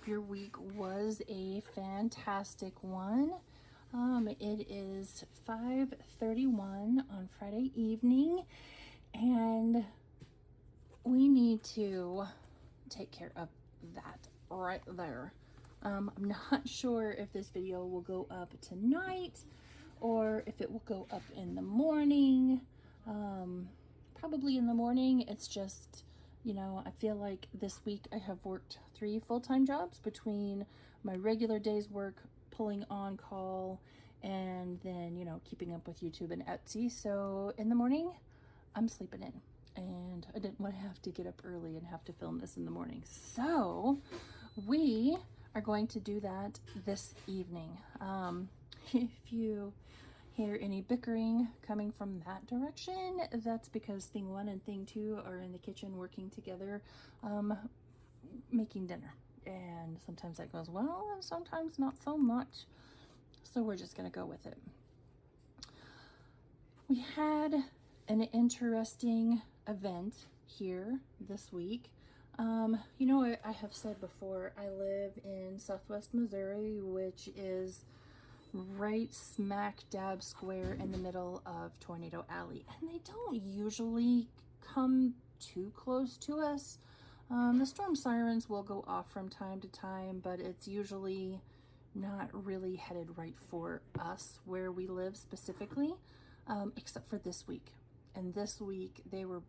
your week was a fantastic one. It is 5:31 on Friday evening, and we need to take care of that right there. I'm not sure if this video will go up tonight or if it will go up in the morning. Probably in the morning. It's just, I feel like this week I have worked 3 full-time jobs between my regular day's work, pulling on call, and then, keeping up with YouTube and Etsy. So in the morning, I'm sleeping in. And I didn't want to have to get up early and have to film this in the morning. So we are going to do that this evening. If you hear any bickering coming from that direction, that's because thing 1 and thing 2 are in the kitchen working together, making dinner. And sometimes that goes well and sometimes not so much. So we're just going to go with it. We had an interesting event here this week. I have said before, I live in Southwest Missouri, which is right smack dab square in the middle of Tornado Alley, and they don't usually come too close to us. The storm sirens will go off from time to time, but it's usually not really headed right for us where we live specifically, except for this week. And this week they were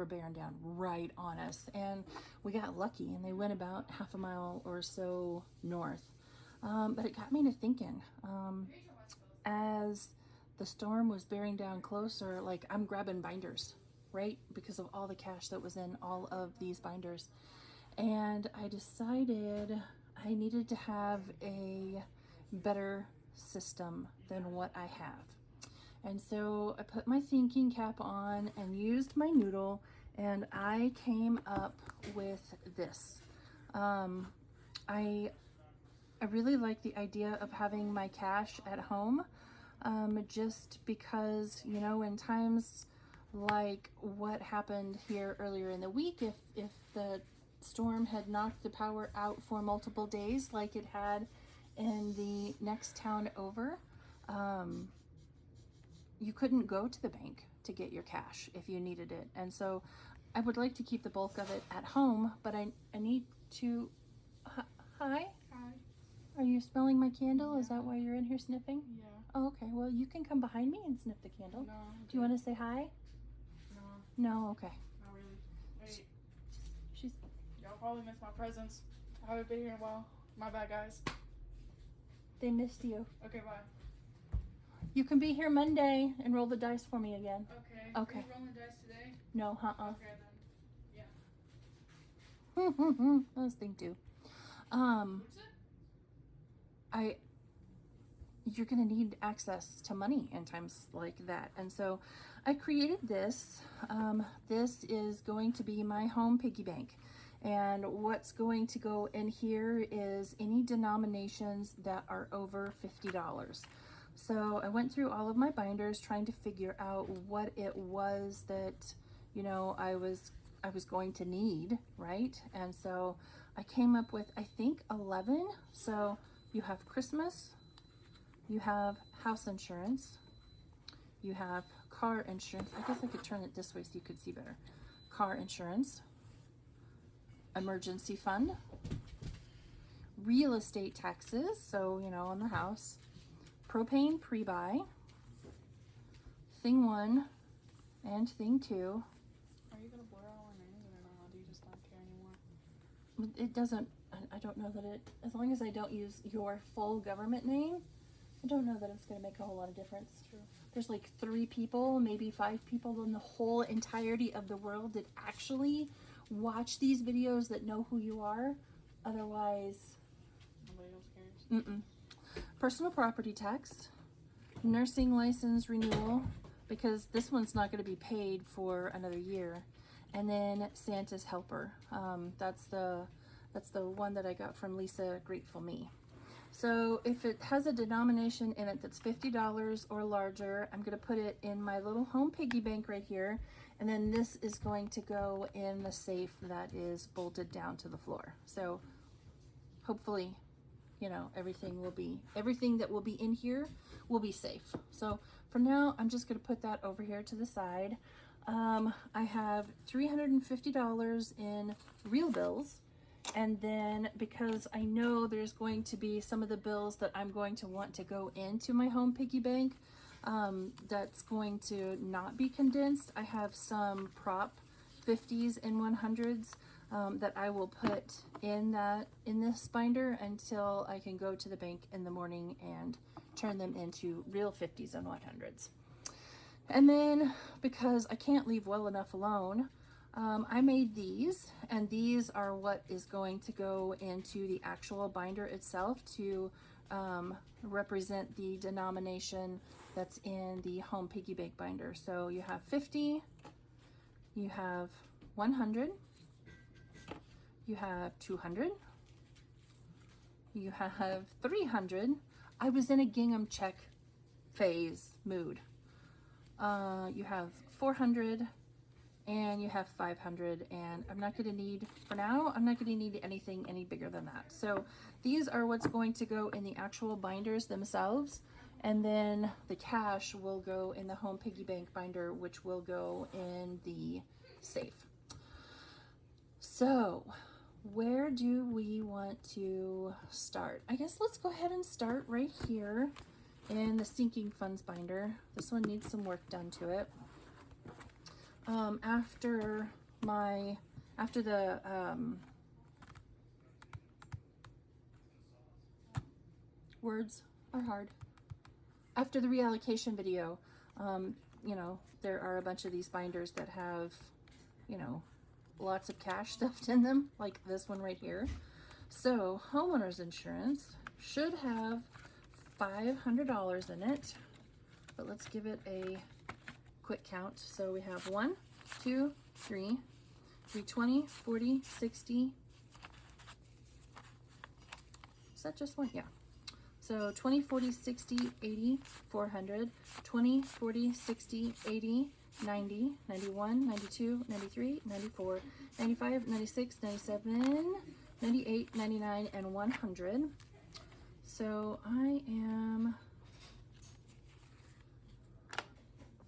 bearing down right on us, and we got lucky and they went about half a mile or so north. But it got me to thinking, as the storm was bearing down closer, like, I'm grabbing binders, right? Because of all the cash that was in all of these binders. And I decided I needed to have a better system than what I have. And so I put my thinking cap on and used my noodle, and I came up with this. I really like the idea of having my cash at home, just because, in times like what happened here earlier in the week, if the storm had knocked the power out for multiple days like it had in the next town over, you couldn't go to the bank to get your cash if you needed it. And so I would like to keep the bulk of it at home, but I need to... Hi? Hi. Are you smelling my candle? Yeah. Is that why you're in here sniffing? Yeah. Oh, okay. Well, you can come behind me and sniff the candle. No. Do you want to say hi? No. No? Okay. Not really. Wait. She's... Y'all probably missed my presence. I haven't been here in a while. My bad, guys. They missed you. Okay, bye. You can be here Monday and roll the dice for me again. Okay. Okay. Are you rolling the dice today? No, Okay, then. Yeah. I was thinking too. What's it? You're going to need access to money in times like that. And so I created this. This is going to be my home piggy bank. And what's going to go in here is any denominations that are over $50. So I went through all of my binders trying to figure out what it was that, I was going to need, right? And so I came up with, I think, 11. So you have Christmas, you have house insurance, you have car insurance. I guess I could turn it this way so you could see better. Car insurance, emergency fund, real estate taxes, so, on the house, propane pre-buy, thing 1 and thing 2. Are you going to blur all our names or not? Do you just not care anymore? It doesn't, I don't know that it, as long as I don't use your full government name, I don't know that it's going to make a whole lot of difference. True. There's like 3 people, maybe 5 people in the whole entirety of the world that actually watch these videos that know who you are. Otherwise, nobody else cares. Personal property tax, nursing license renewal, because this one's not going to be paid for another year, and then Santa's helper. That's the one that I got from Lisa Grateful Me. So if it has a denomination in it that's $50 or larger, I'm going to put it in my little home piggy bank right here. And then this is going to go in the safe that is bolted down to the floor. So hopefully, you know, everything that will be in here will be safe. So for now, I'm just going to put that over here to the side. I have $350 in real bills. And then because I know there's going to be some of the bills that I'm going to want to go into my home piggy bank, that's going to not be condensed. I have some prop 50s and 100s that I will put in this binder until I can go to the bank in the morning and turn them into real 50s and 100s. And then because I can't leave well enough alone, I made these, and these are what is going to go into the actual binder itself to represent the denomination that's in the home piggy bank binder. So you have 50, you have 100, you have 200, you have 300. I was in a gingham check phase mood. You have 400, and you have 500, and I'm not going to need, for now, I'm not going to need anything any bigger than that. So these are what's going to go in the actual binders themselves, and then the cash will go in the home piggy bank binder, which will go in the safe. So where do we want to start? I guess let's go ahead and start right here in the sinking funds binder. This one needs some work done to it. After the words are hard. After the reallocation video, you know, there are a bunch of these binders that have, you know, lots of cash stuffed in them, like this one right here. So homeowners insurance should have $500 in it, but let's give it a quick count. So we have 1, 2, 3, 20, 40, 60. Is that just one? Yeah. So 20, 40, 60, 80, 400, 20, 40, 60, 80, 90, 91, 92, 93, 94, 95, 96, 97, 98, 99, and 100. So I am,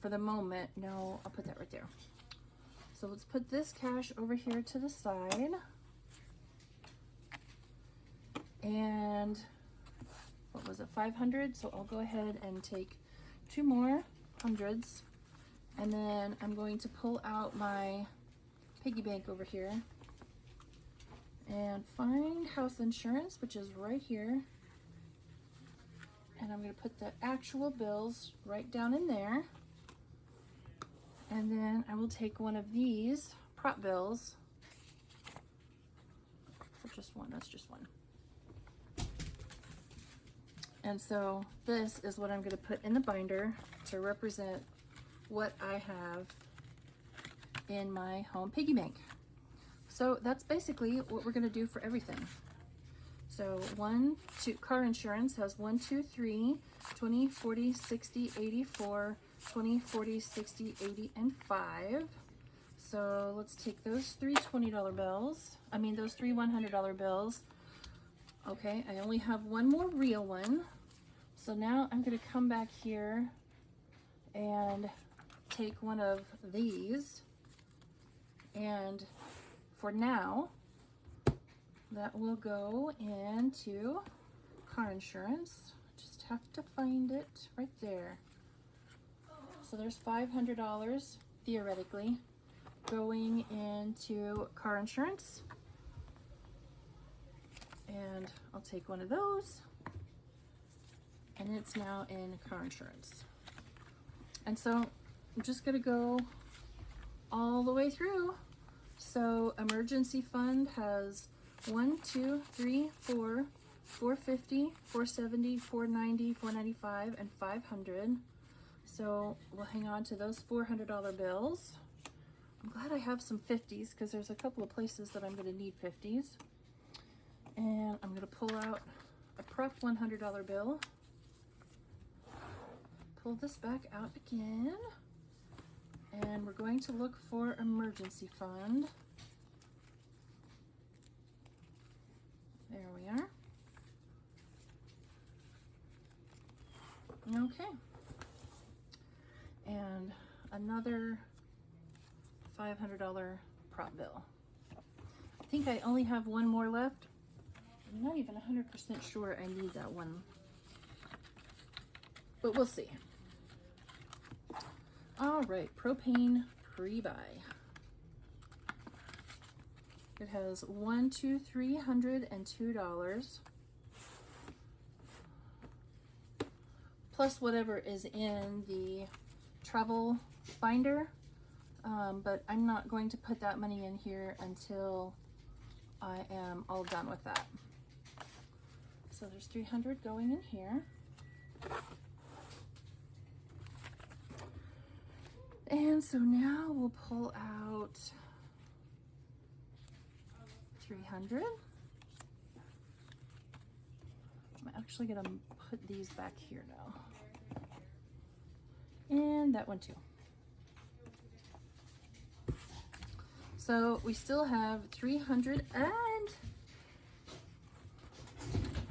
for the moment, no, I'll put that right there. So let's put this cash over here to the side. And what was it, 500? So I'll go ahead and take 2 more hundreds. And then I'm going to pull out my piggy bank over here and find house insurance, which is right here. And I'm going to put the actual bills right down in there. And then I will take one of these prop bills. For just one, that's just one. And so this is what I'm going to put in the binder to represent what I have in my home piggy bank. So that's basically what we're going to do for everything. So 1, 2, car insurance has 1, 2, 3, 20, 40, 60, 84, 20, 40, 60, 80, and 5. So let's take those 3 $20 bills. Those 3 $100 bills. Okay, I only have one more real one. So now I'm going to come back here and take one of these. And for now, that will go into car insurance. Just have to find it right there. So there's $500 theoretically going into car insurance. And I'll take one of those, and it's now in car insurance. And so I'm just gonna go all the way through. So emergency fund has 1, 2, 3, 4, 450, 470, 490, 495, and 500. So we'll hang on to those $400 bills. I'm glad I have some 50s because there's a couple of places that I'm going to need 50s. And I'm going to pull out a prop $100 bill. Pull this back out again. And we're going to look for emergency fund. There we are. Okay. And another $500 prop bill. I think I only have one more left. I'm not even 100% sure I need that one, but we'll see. All right, propane pre-buy. It has $302 plus whatever is in the travel binder, but I'm not going to put that money in here until I am all done with that. So there's 300 going in here. And so now we'll pull out 300. I'm actually gonna put these back here now. And that one too. So we still have 300 and,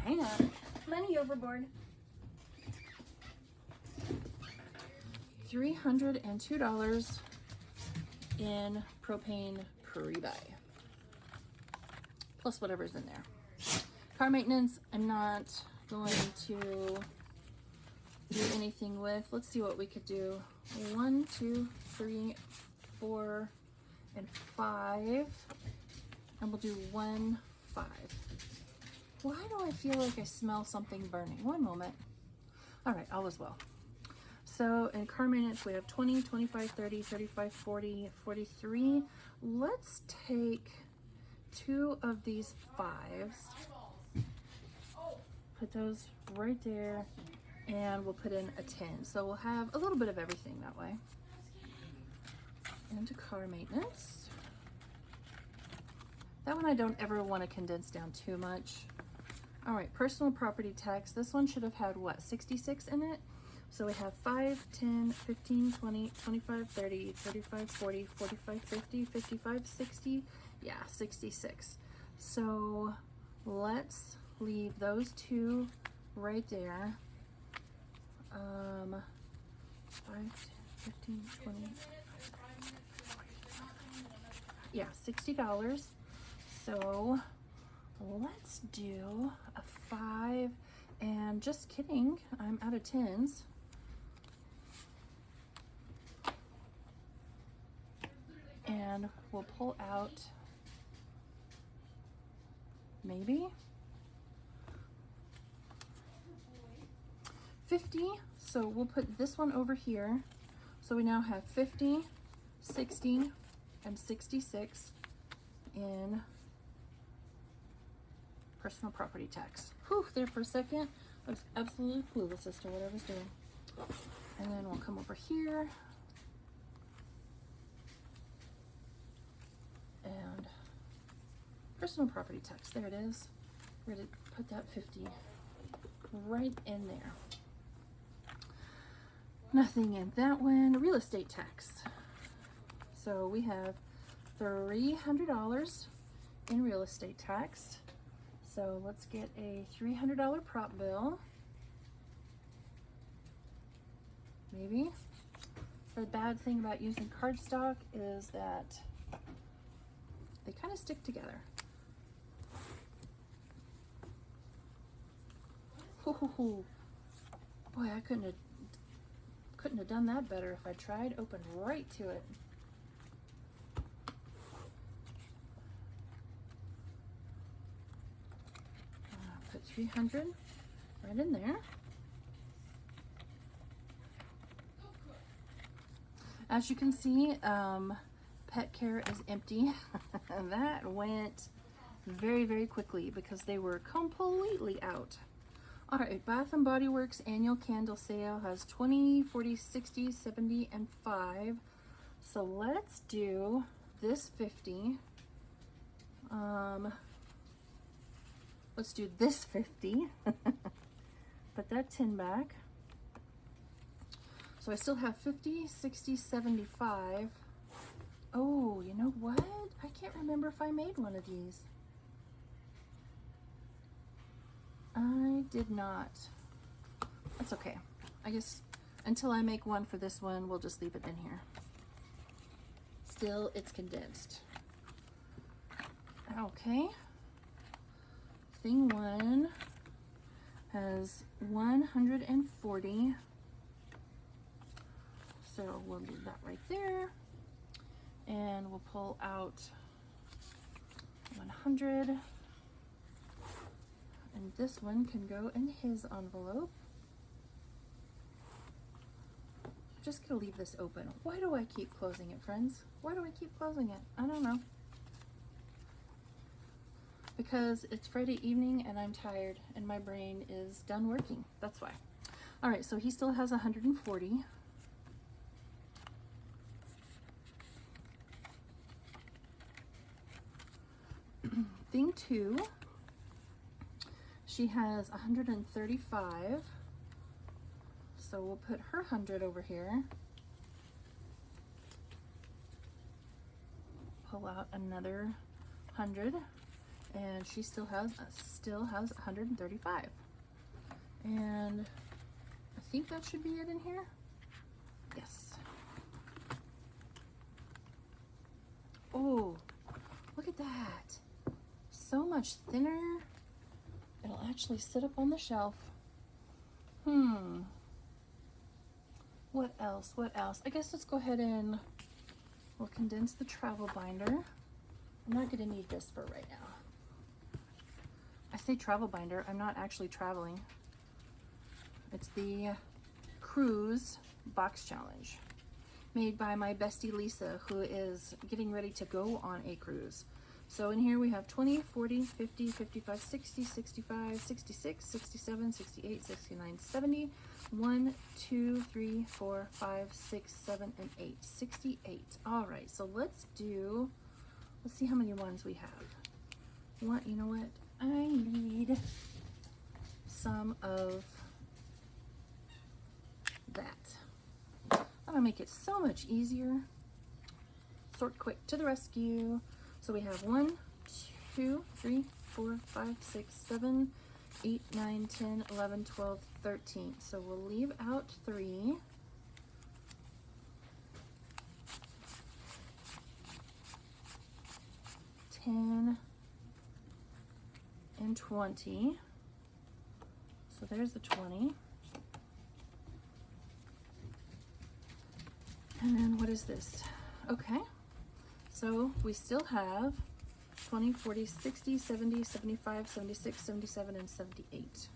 hang on, money overboard. $302 in propane pre-buy, plus whatever's in there. Car maintenance, I'm not going to do anything with. Let's see what we could do. 1, 2, 3, 4, and 5. And we'll do 1, 5. Why do I feel like I smell something burning? One moment. All right, all is well. So in car maintenance, we have 20, 25, 30, 35, 40, 43. Let's take 2 of these 5s, put those right there, and we'll put in a 10. So we'll have a little bit of everything that way. Into car maintenance. That one I don't ever want to condense down too much. All right, personal property tax. This one should have had what, 66 in it? So we have 5, 10, 15, 20, 25, 30, 35, 40, 45, 50, 55, 60. Yeah, 66. So let's leave those 2 right there. 5, 10, 15, 20. Yeah, $60. So let's do a 5. And just kidding, I'm out of 10s. And we'll pull out maybe 50. So we'll put this one over here. So we now have 50, 60, and 66 in personal property tax. Whew, there for a second. I was absolutely clueless as to what I was doing. And then we'll come over here. And personal property tax, there it is. We're gonna put that 50 right in there. Nothing in that one. Real estate tax. So we have $300 in real estate tax. So let's get a $300 prop bill. Maybe. The bad thing about using cardstock is that they kind of stick together. Ooh, boy, I couldn't have done that better if I tried. Opened right to it. Put 300 right in there. As you can see, pet care is empty. That went very, very quickly because they were completely out. All right, Bath and Body Works annual candle sale has 20, 40, 60, 70, and 5. So let's do this 50. Let's do this 50. Put that 10 back. So I still have 50, 60, 75. Oh, you know what? I can't remember if I made one of these. I did not. That's okay. I guess until I make one for this one, we'll just leave it in here. Still, it's condensed. Okay. Thing one has 140. So we'll leave that right there. And we'll pull out 100. And this one can go in his envelope. I'm just gonna leave this open. Why do I keep closing it, friends? Why do I keep closing it? I don't know. Because it's Friday evening and I'm tired and my brain is done working. That's why. All right, so he still has 140. Thing two, she has 135. So we'll put her 100 over here. Pull out another 100. And she still has 135. And I think that should be it in here. Yes. Oh, look at that. So much thinner. It'll actually sit up on the shelf. What else? What else? I guess let's go ahead and we'll condense the travel binder. I'm not going to need this for right now. I say travel binder, I'm not actually traveling. It's the cruise box challenge made by my bestie Lisa, who is getting ready to go on a cruise. So in here we have 20, 40, 50, 55, 60, 65, 66, 67, 68, 69, 70, 1, 2, 3, 4, 5, 6, 7, and 8. 68. All right, so let's see how many ones we have. You know what? I need some of that. That'll make it so much easier. Sort quick to the rescue. So we have 1, 2, 3, 4, 5, 6, 7, 8, 9, 10, 11, 12, 13. So we'll leave out 3. $10 and 20. So there's the 20. And then what is this? Okay. So we still have 20, 40, 60, 70, 75, 76, 77, and 78.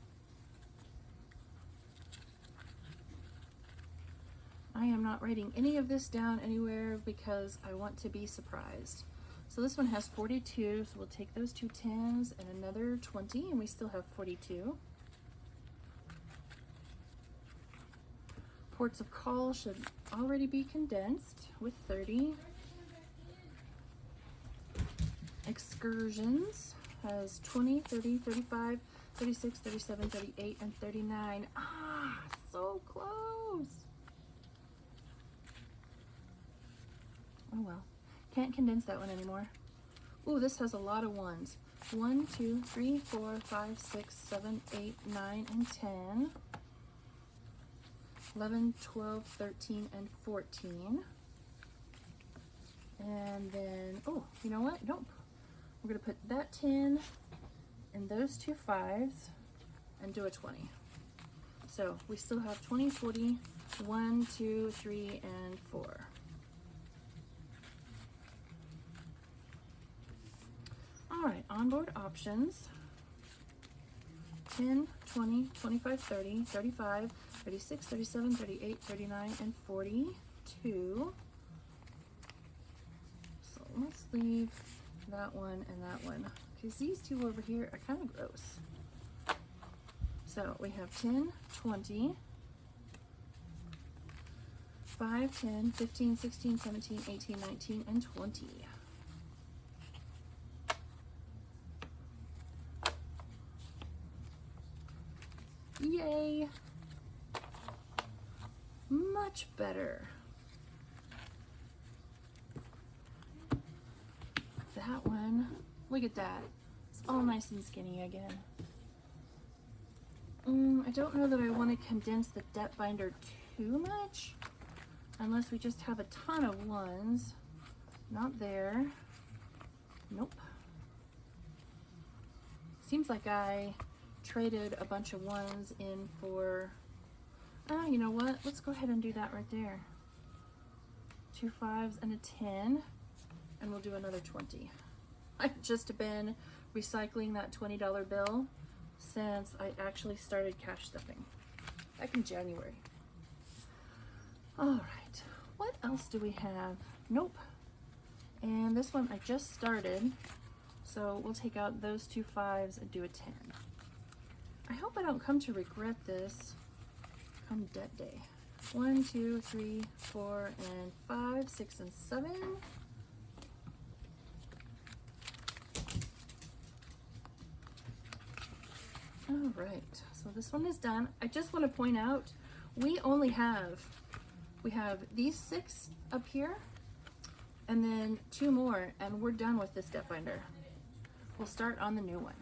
I am not writing any of this down anywhere because I want to be surprised. So this one has 42, so we'll take those 2 10s and another 20, and we still have 42. Ports of call should already be condensed with 30. Excursions has 20, 30, 35, 36, 37, 38, and 39. Ah, so close. Oh well. Can't condense that one anymore. Ooh, this has a lot of ones. 1, 2, 3, 4, 5, 6, 7, 8, 9, and 10. 11, 12, 13, and 14. And then, oh, you know what? Nope. We're going to put that 10 and those 2 5s and do a 20. So we still have 20, 40, 1, 2, 3, and 4. All right, onboard options. 10, 20, 25, 30, 35, 36, 37, 38, 39, and 42. So let's leave that one and that one, because these two over here are kind of gross. So we have 10, 20, 5, 10, 15, 16, 17, 18, 19, and 20. Yay! Much better. That one, look at that. It's all nice and skinny again. I don't know that I want to condense the depth binder too much, unless we just have a ton of ones. Not there. Nope. Seems like I traded a bunch of ones in for, you know what? Let's go ahead and do that right there. 2 5s and a 10, and we'll do another 20. I've just been recycling that $20 bill since I actually started cash stuffing back in January. All right, what else do we have? Nope. And this one I just started, so we'll take out those 2 5s and do a 10. I hope I don't come to regret this come debt day. 1 2 3 4 and 5 6 and 7. All right, so this one is done. I just want to point out we have these 6 up here and then 2 more, and we're done with this depth binder. We'll start on the new one.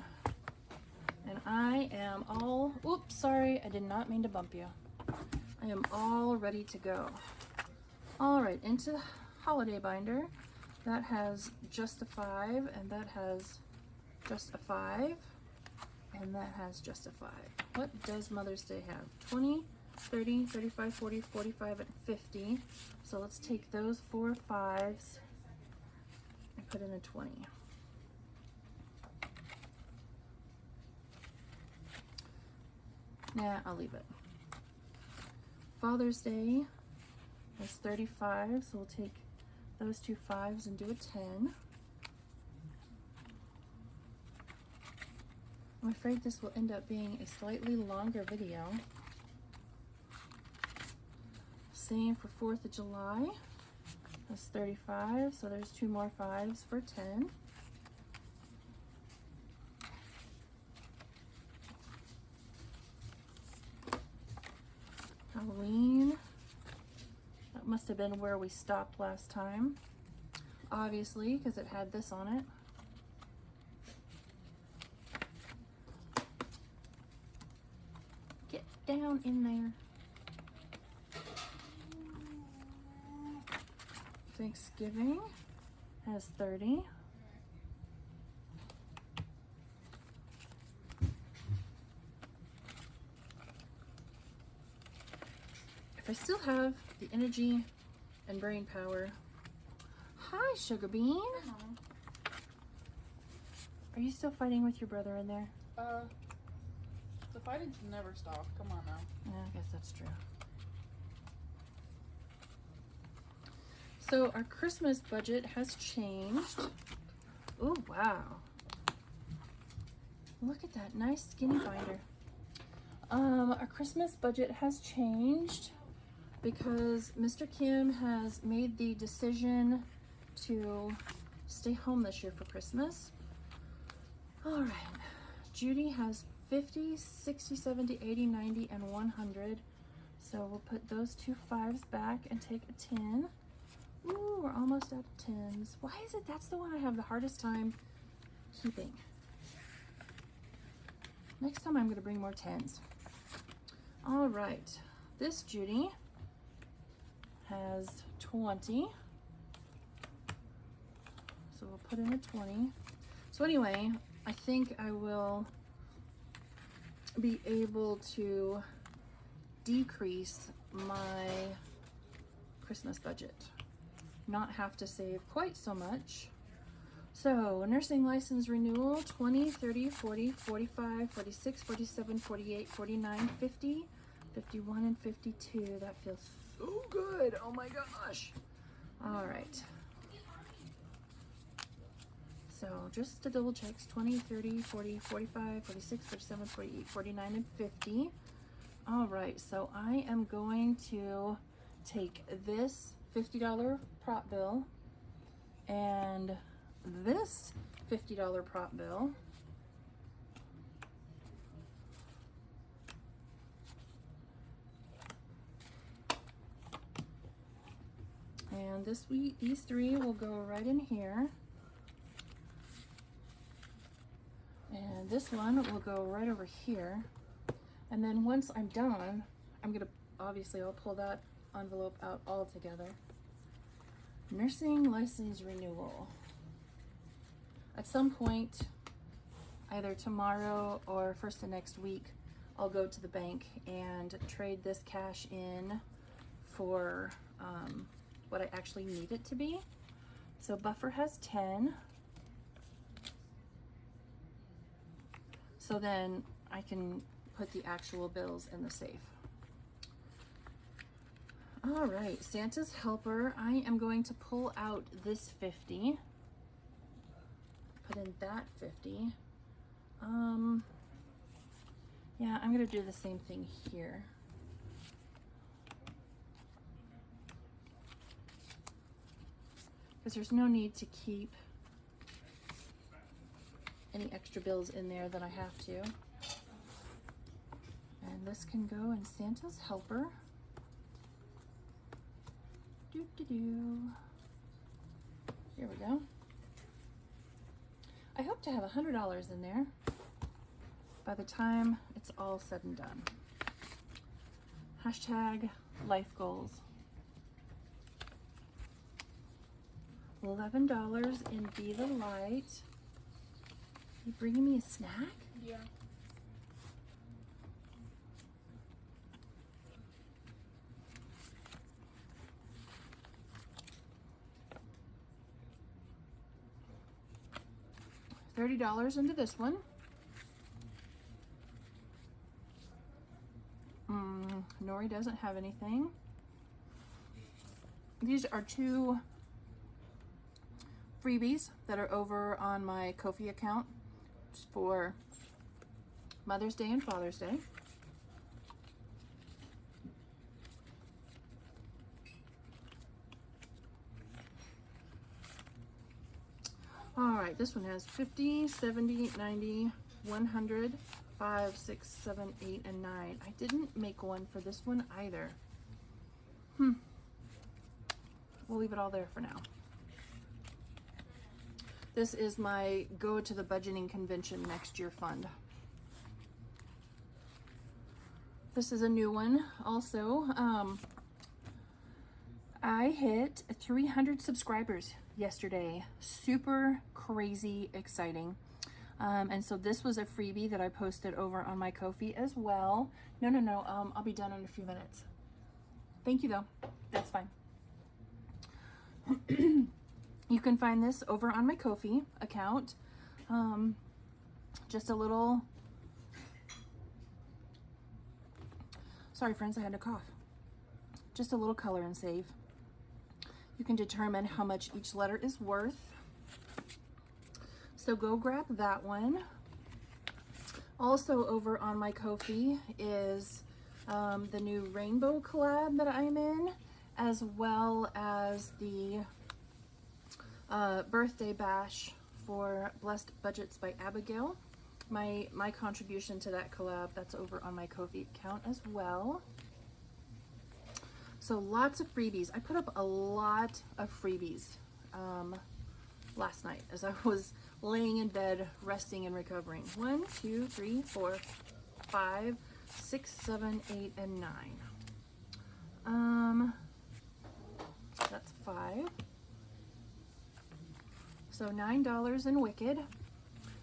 And I am all, oops, sorry, I did not mean to bump you. I am all ready to go. All right, into the holiday binder. That has just a 5, and that has just a 5, and that has just a 5. What does Mother's Day have? 20, 30, 35, 40, 45, and 50. So let's take those 4 5s and put in a 20. Nah, I'll leave it. Father's Day is 35, so we'll take those 2 5s and do a 10. I'm afraid this will end up being a slightly longer video. Same for 4th of July. That's 35, so there's 2 more 5s for 10. Halloween. That must have been where we stopped last time, obviously, because it had this on it. Get down in there. Thanksgiving has 30. If I still have the energy and brain power. Hi, Sugar Bean. Are you still fighting with your brother in there? The fighting's never stopped. Come on now. Yeah, I guess that's true. So our Christmas budget has changed. Oh, wow. Look at that nice skinny binder. Our Christmas budget has changed because Mr. Kim has made the decision to stay home this year for Christmas. All right, Judy has 50, 60, 70, 80, 90, and 100. So we'll put those 2 5s back and take a 10. Ooh, we're almost out of 10s. Why is it that's the one I have the hardest time keeping? Next time I'm going to bring more 10s. All right, this Judy has 20. So we'll put in a 20. So anyway, I think I will be able to decrease my Christmas budget. Not have to save quite so much. So nursing license renewal, 20, 30, 40, 45, 46, 47, 48, 49, 50, 51, and 52. That feels so good. Oh my gosh. All right. So just to double check, 20, 30, 40, 45, 46, 47, 48, 49, and 50. All right, so I am going to take this $50 prop bill and this $50 prop bill, and these 3 will go right in here, and this one will go right over here. And then once I'm done, obviously I'll pull that envelope out all together. Nursing license renewal. At some point, either tomorrow or first of next week, I'll go to the bank and trade this cash in for what I actually need it to be. So buffer has 10. So then I can put the actual bills in the safe. All right, Santa's helper. I am going to pull out this 50. Put in that 50. Yeah, I'm gonna do the same thing here. Because there's no need to keep any extra bills in there that I have to. And this can go in Santa's helper. Here we go. I hope to have $100 in there by the time it's all said and done. Hashtag life goals. $11 in Be the Light. You bringing me a snack? Yeah. $30 into this one. Nori doesn't have anything. These are 2 freebies that are over on my Ko-fi account for Mother's Day and Father's Day. All right, this one has 50, 70, 90, 100, 5, 6, 7, 8, and 9. I didn't make one for this one either. We'll leave it all there for now. This is my go to the budgeting convention next year fund. This is a new one also. I hit 300 subscribers yesterday. Super crazy exciting. And so this was a freebie that I posted over on my Ko-fi as well. No, I'll be done in a few minutes. Thank you though, that's fine. You can find this over on my Ko-fi account. Just a little, sorry friends, I had to cough. Just a little color and save. You can determine how much each letter is worth. So go grab that one. Also over on my Ko-fi is the new rainbow collab that I'm in, as well as the birthday bash for Blessed Budgets by Abigail. My contribution to that collab, that's over on my Ko-fi account as well. So lots of freebies. I put up a lot of freebies last night as I was laying in bed, resting and recovering. 1, 2, 3, 4, 5, 6, 7, 8, and 9. That's 5. So $9 in Wicked.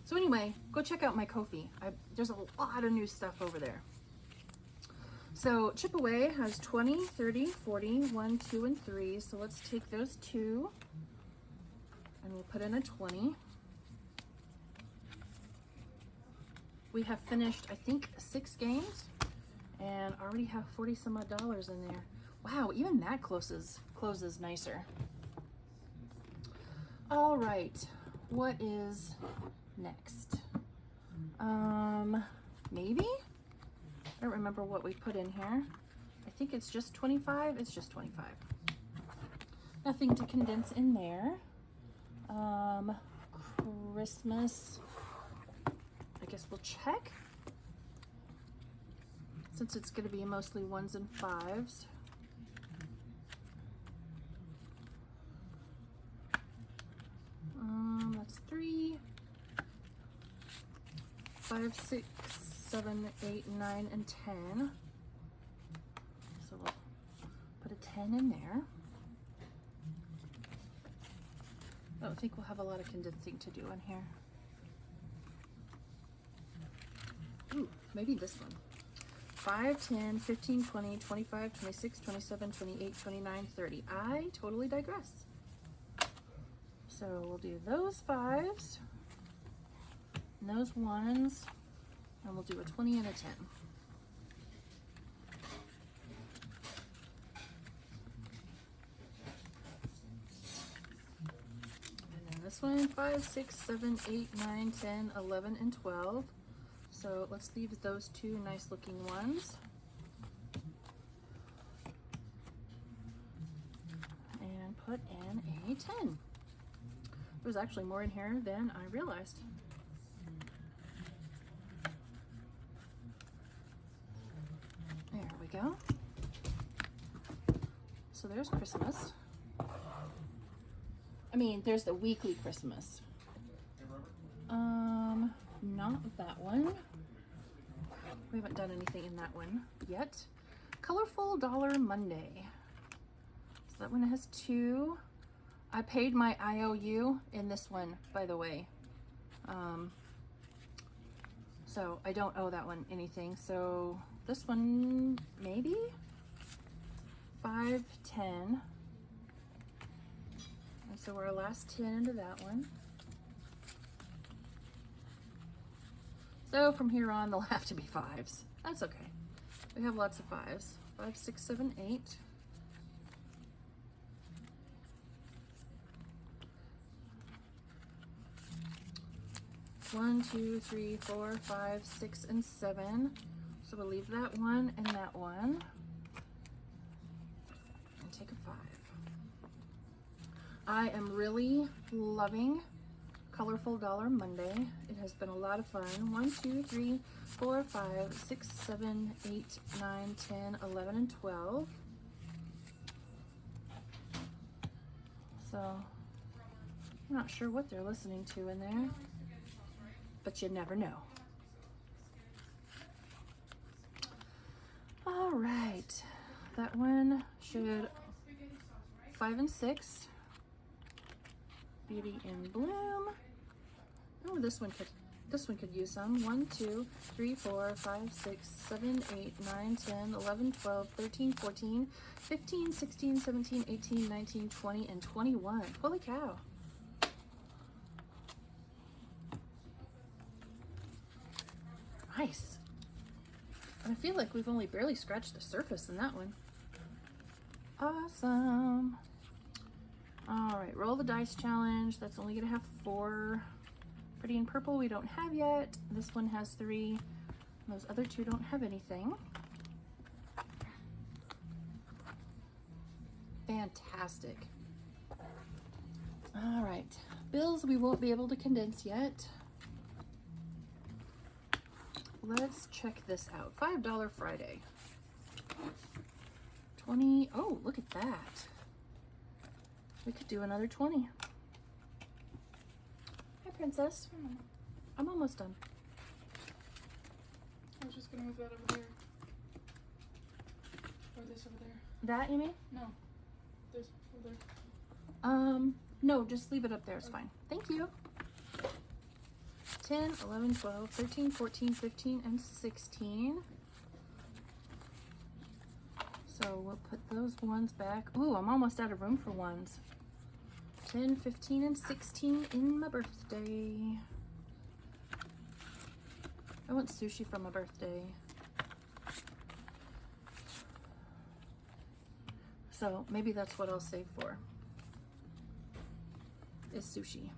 So anyway, go check out my Ko-fi. There's a lot of new stuff over there. So Chip Away has 20, 30, 40, 1, 2, and 3. So let's take those 2 and we'll put in a 20. We have finished, I think, 6 games and already have 40 some odd dollars in there. Wow, even that closes nicer. All right, what is next? Maybe? I don't remember what we put in here. I think it's just 25. It's just 25. Nothing to condense in there. Christmas. I guess we'll check. Since it's going to be mostly 1s and 5s. That's 3, 5, 6, 7, 8, 9, and 10. So we'll put a 10 in there. I don't think we'll have a lot of condensing to do in here. Ooh, maybe this one. 5, 10, 15, 20, 25, 26, 27, 28, 29, 30. I totally digress. So we'll do those 5s and those 1s, and we'll do a 20 and a 10. And then this one, 5, 6, 7, 8, 9, 10, 11, and 12. So let's leave those 2 nice looking ones. And put in a 10. There's actually more in here than I realized. There we go. So there's Christmas. I mean, there's the weekly Christmas. Not that one. We haven't done anything in that one yet. Colorful Dollar Monday. So that one has 2. I paid my IOU in this one, by the way. So I don't owe that one anything. So this one, maybe 5, 10. And so we're our last 10 into that one. So from here on, they'll have to be 5s. That's okay. We have lots of 5s. 5, 6, 7, 8. 1, 2, 3, 4, 5, 6, and 7. So we'll leave that one and that one. And take a 5. I am really loving Colorful Dollar Monday. It has been a lot of fun. 1, 2, 3, 4, 5, 6, 7, 8, 9, 10, 11, and 12. So I'm not sure what they're listening to in there, but you never know. All right, that one should 5 and 6. Beauty in Bloom. Oh, this one could use some. 1, 2, 3, 4, 5, 6, 7, 8, 9, 10, 11, 12, 13, 14, 15, 16, 17, 18, 19, 20, and 21. Holy cow. Nice. And I feel like we've only barely scratched the surface in that one. Awesome. All right, roll the dice challenge. That's only gonna have 4. Pretty in Purple we don't have yet. This one has 3. Those other 2 don't have anything. Fantastic. All right, bills we won't be able to condense yet. Let's check this out. $5 Friday. 20. Oh, look at that. We could do another 20. Hi, Princess. I'm almost done. I was just gonna move that over there. Or this over there. That, you mean? No. This over there. No, just leave it up there. It's fine. Thank you. 10, 11, 12, 13, 14, 15, and 16. So we'll put those ones back. Ooh, I'm almost out of room for ones. 10, 15, and 16 in my birthday. I want sushi for my birthday. So maybe that's what I'll save for, is sushi.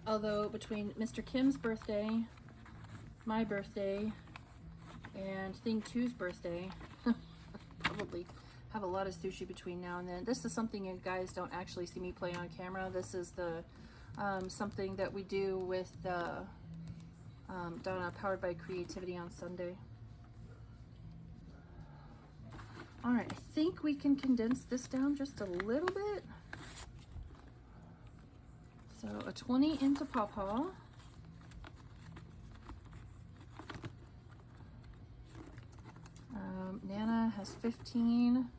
Although between Mr. Kim's birthday, my birthday, and Thing 2's birthday, probably have a lot of sushi between now and then. This is something you guys don't actually see me play on camera. This is the something that we do with Donna, powered by Creativity on Sunday. All right, I think we can condense this down just a little bit. So a 20 into Pawpaw. has 15.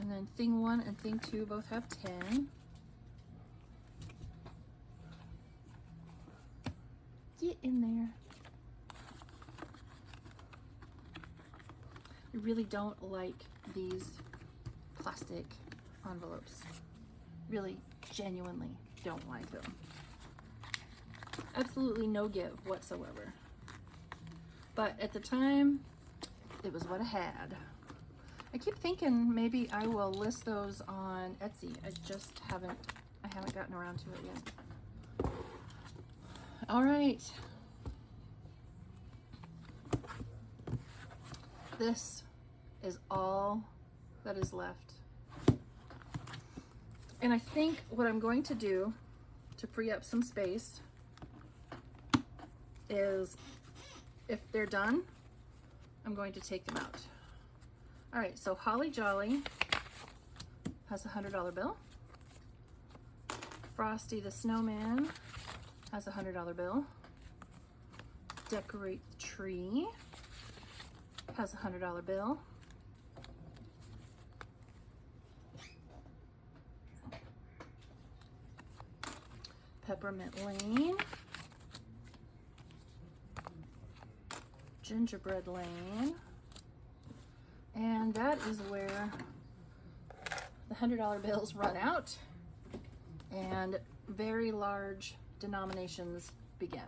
And then thing 1 and thing 2 both have 10. Get in there. I really don't like these plastic envelopes. Really, genuinely don't like them. Absolutely no give whatsoever. But at the time, it was what I had. I keep thinking maybe I will list those on Etsy. I haven't gotten around to it yet. All right. This is all that is left. And I think what I'm going to do to free up some space is, if they're done, I'm going to take them out. All right, so Holly Jolly has a $100 bill. Frosty the Snowman has a $100 bill. Decorate the Tree has a $100 bill. Peppermint Lane. Gingerbread Lane. And that is where the $100 bills run out and very large denominations begin.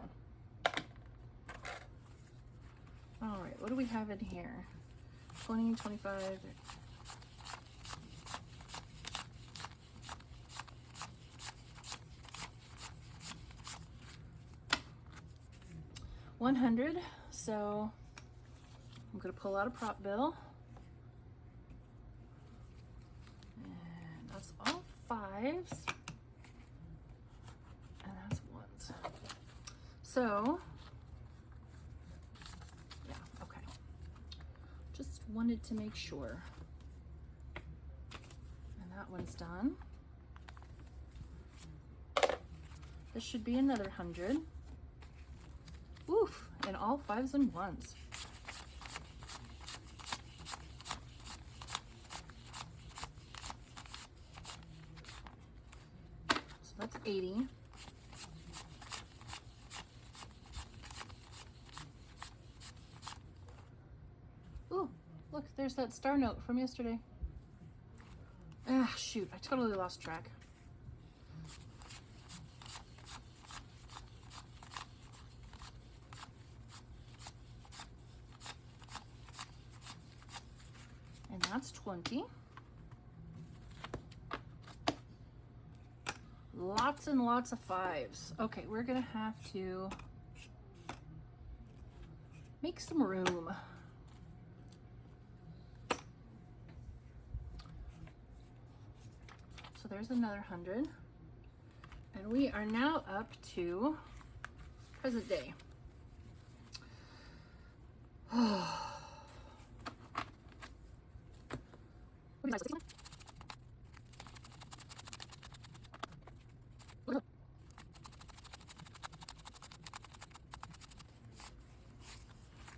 All right, what do we have in here? 20, 25. 100. So I'm going to pull out a prop bill. And that's all 5s. And that's 1s. So, yeah, okay. Just wanted to make sure. And that one's done. This should be another 100. Oof, and all 5s and 1s. So that's 80. Ooh, look, there's that star note from yesterday. Ah, shoot, I totally lost track. And that's 20. Lots and lots of 5s. Okay, we're gonna have to make some room. So there's another 100. And we are now up to present day.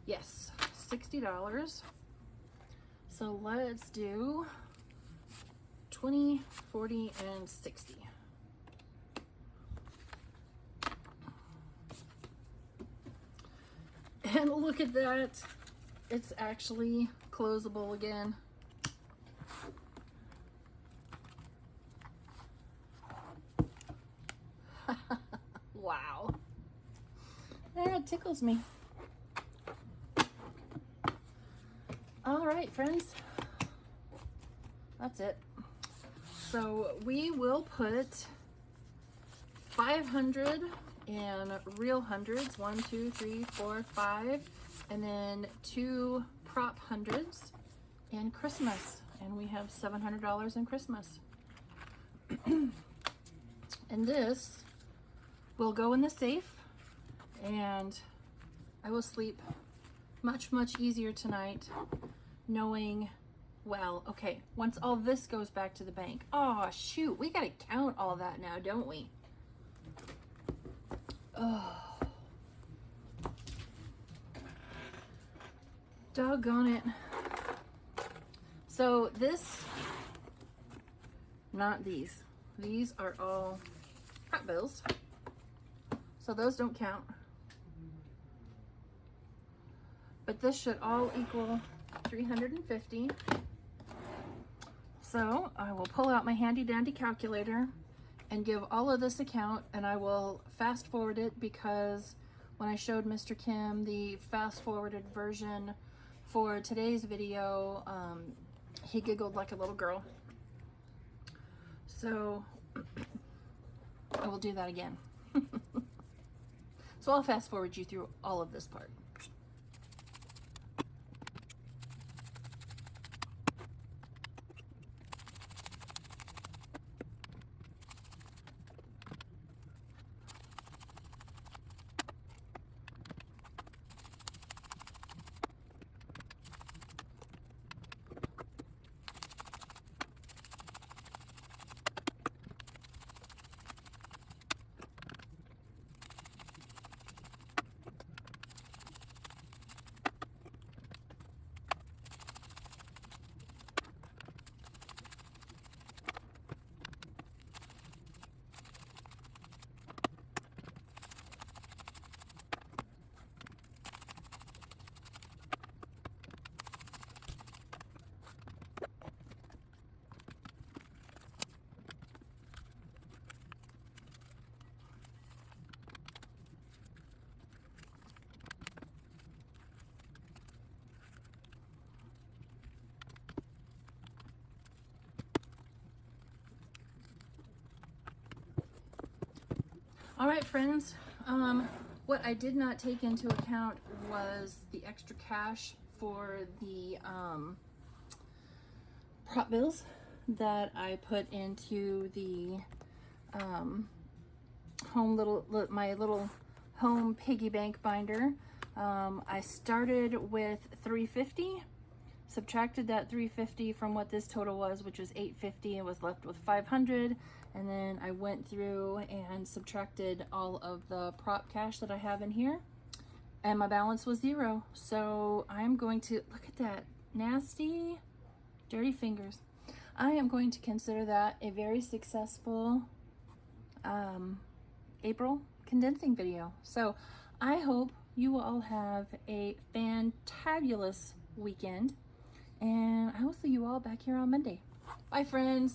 Yes, $60. So let's do 20, 40, and 60. And look at that. It's actually closable again. Wow. That tickles me. All right, friends. That's it. So we will put 500 in real hundreds, 1, 2, 3, 4, 5, and then 2 prop hundreds in Christmas. And we have $700 in Christmas. And this will go in the safe, and I will sleep much, much easier tonight knowing, well, okay, once all this goes back to the bank. Oh, shoot, we gotta count all that now, don't we? Oh. Doggone it. So this, not these. These are all prop bills. So those don't count. But this should all equal 350. So I will pull out my handy dandy calculator and give all of this a count, and I will fast forward it because when I showed Mr. Kim the fast forwarded version for today's video, he giggled like a little girl. So I will do that again. So I'll fast forward you through all of this part. All right, friends, what I did not take into account was the extra cash for the prop bills that I put into the my little home piggy bank binder. I started with 350, subtracted that 350 from what this total was, which was 850, and was left with 500. And then I went through and subtracted all of the prop cash that I have in here, and my balance was 0. So I'm going to, look at that, nasty, dirty fingers. I am going to consider that a very successful April condensing video. So I hope you all have a fantabulous weekend, and I will see you all back here on Monday. Bye, friends.